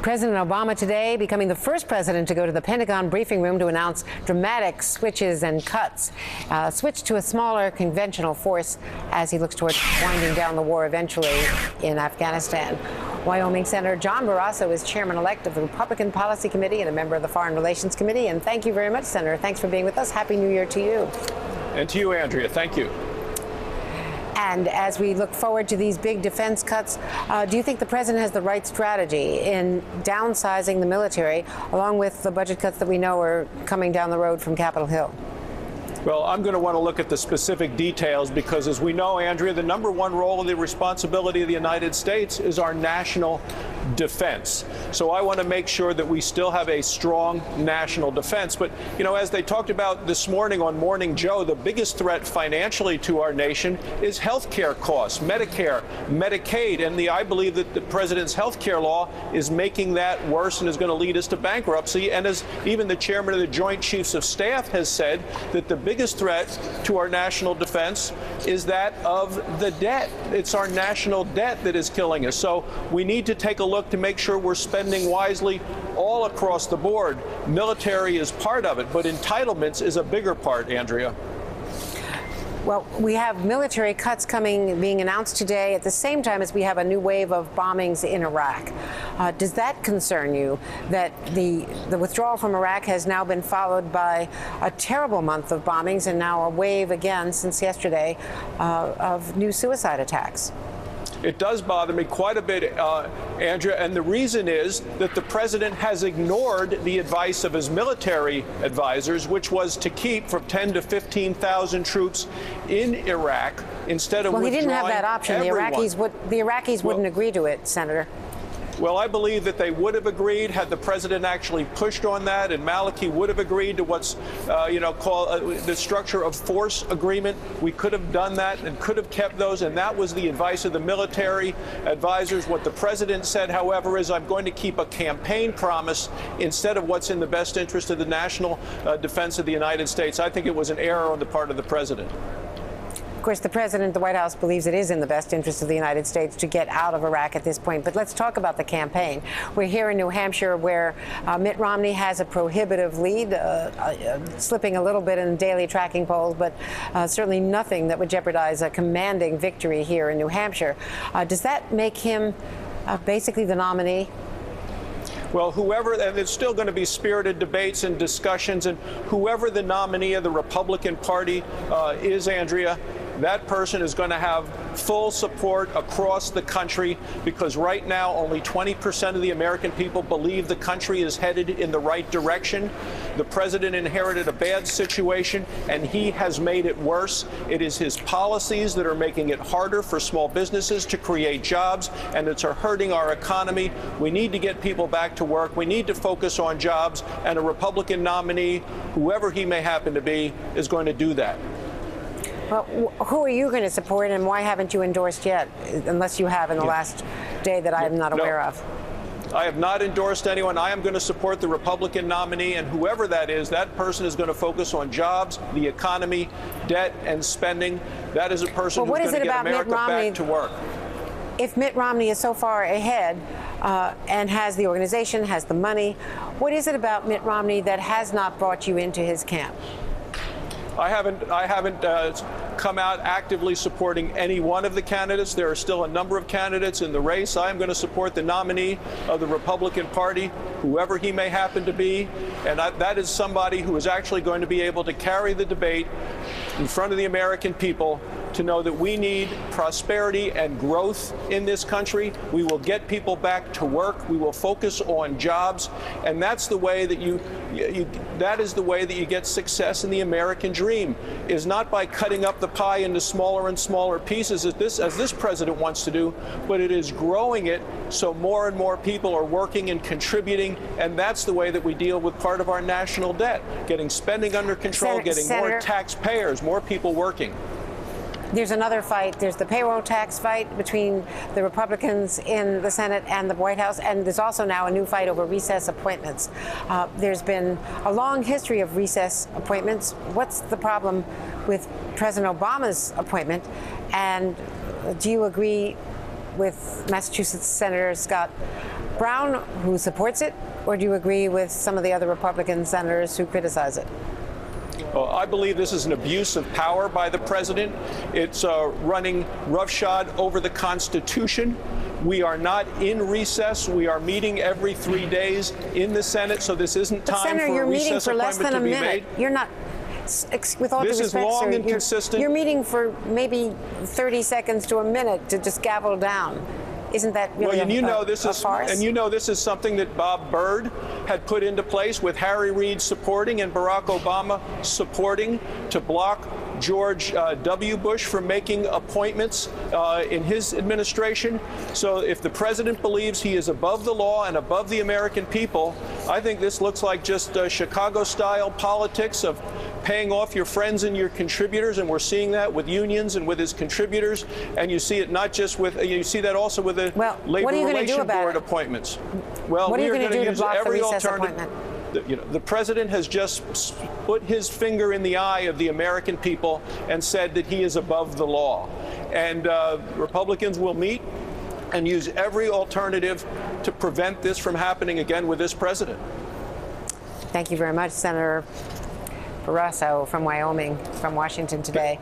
President Obama today becoming the first president to go to the Pentagon briefing room to announce dramatic switches and cuts. Switch to a smaller conventional force as he looks towards winding down the war eventually in Afghanistan. Wyoming Senator John Barrasso is chairman-elect of the Republican Policy Committee and a member of the Foreign Relations Committee. And thank you very much, Senator. Thanks for being with us. Happy New Year to you. And to you, Andrea. Thank you. And as we look forward to these big defense cuts, do you think the president has the right strategy in downsizing the military, along with the budget cuts that we know are coming down the road from Capitol Hill? Well, I'm going to want to look at the specific details because, as we know, Andrea, the number one role and the responsibility of the United States is our national defense. So I want to make sure that we still have a strong national defense. But, you know, as they talked about this morning on Morning Joe, the biggest threat financially to our nation is health care costs, Medicare, Medicaid. And I believe that the president's health care law is making that worse and is going to lead us to bankruptcy. And as even the chairman of the Joint Chiefs of Staff has said, that the biggest threat to our national defense is that of the debt. It's our national debt that is killing us. So we need to take a look to make sure we're spending wisely all across the board. Military is part of it, but entitlements is a bigger part, Andrea. Well, we have military cuts being announced today at the same time as we have a new wave of bombings in Iraq. Does that concern you, that the withdrawal from Iraq has now been followed by a terrible month of bombings and now a wave again since yesterday of new suicide attacks? It does bother me quite a bit, Andrea, and the reason is that the president has ignored the advice of his military advisors, which was to keep from 10 to 15,000 troops in Iraq instead of withdrawing. Well, he didn't have that option. Everyone. The Iraqis wouldn't agree to it, Senator. Well, I believe that they would have agreed had the president actually pushed on that, and Maliki would have agreed to what's, called the structure of force agreement. We could have done that and could have kept those, and that was the advice of the military advisors. What the president said, however, is I'm going to keep a campaign promise instead of what's in the best interest of the national defense of the United States. I think it was an error on the part of the president. Of course, the president, the White House, believes it is in the best interest of the United States to get out of Iraq at this point. But let's talk about the campaign. We're here in New Hampshire where Mitt Romney has a prohibitive lead, slipping a little bit in daily tracking polls, but certainly nothing that would jeopardize a commanding victory here in New Hampshire. Does that make him basically the nominee? Well, and there's still going to be spirited debates and discussions, and whoever the nominee of the Republican Party is, Andrea, that person is going to have full support across the country because right now only 20% of the American people believe the country is headed in the right direction. The president inherited a bad situation and he has made it worse. It is his policies that are making it harder for small businesses to create jobs, and it's hurting our economy. We need to get people back to work. We need to focus on jobs, and a Republican nominee, whoever he may happen to be, is going to do that. Well, who are you going to support, and why haven't you endorsed yet, unless you have in the last day that I am not aware of? I have not endorsed anyone. I am going to support the Republican nominee, and whoever that is, that person is going to focus on jobs, the economy, debt, and spending. That is a person who's going to get America back to work. If Mitt Romney is so far ahead and has the organization, has the money, what is it about Mitt Romney that has not brought you into his camp? I haven't come out actively supporting any one of the candidates. There are still a number of candidates in the race. I am going to support the nominee of the Republican Party, whoever he may happen to be, and that is somebody who is actually going to be able to carry the debate in front of the American people to know that we need prosperity and growth in this country. We will get people back to work. We will focus on jobs, and that's the way that that is the way that you get success in the American dream, is not by cutting up the pie into smaller and smaller pieces as this president wants to do, but it is growing it so more and more people are working and contributing, and that's the way that we deal with part of our national debt, getting spending under control, getting more taxpayers, more people working. There's another fight. There's the payroll tax fight between the Republicans in the Senate and the White House, and there's also now a new fight over recess appointments. There's been a long history of recess appointments. What's the problem with President Obama's appointment? And do you agree with Massachusetts Senator Scott Brown, who supports it, or do you agree with some of the other Republican senators who criticize it? Well, I believe this is an abuse of power by the president. It's running roughshod over the Constitution. We are not in recess. We are meeting every 3 days in the Senate, so this isn't time Senator, for a you're meeting recess for less appointment than to a be minute. made. You're not. With all due This is respect, long sir, and consistent. You're meeting for maybe 30 seconds to a minute to just gavel down. Isn't that really Well, and you know a farce? and you know this is something that Bob Byrd had put into place with Harry Reid supporting and Barack Obama supporting to block George W. Bush from making appointments in his administration. So if the president believes he is above the law and above the American people, I think this looks like just Chicago-style politics of paying off your friends and your contributors, and we're seeing that with unions and with his contributors, and you see it not just with, you see that also with the Labor Relations Board appointments. Well, what are you we are going to use every alternative. Appointment? The president has just put his finger in the eye of the American people and said that he is above the law. And Republicans will meet and use every alternative to prevent this from happening again with this president. Thank you very much, Senator Barrasso from Wyoming, from Washington today.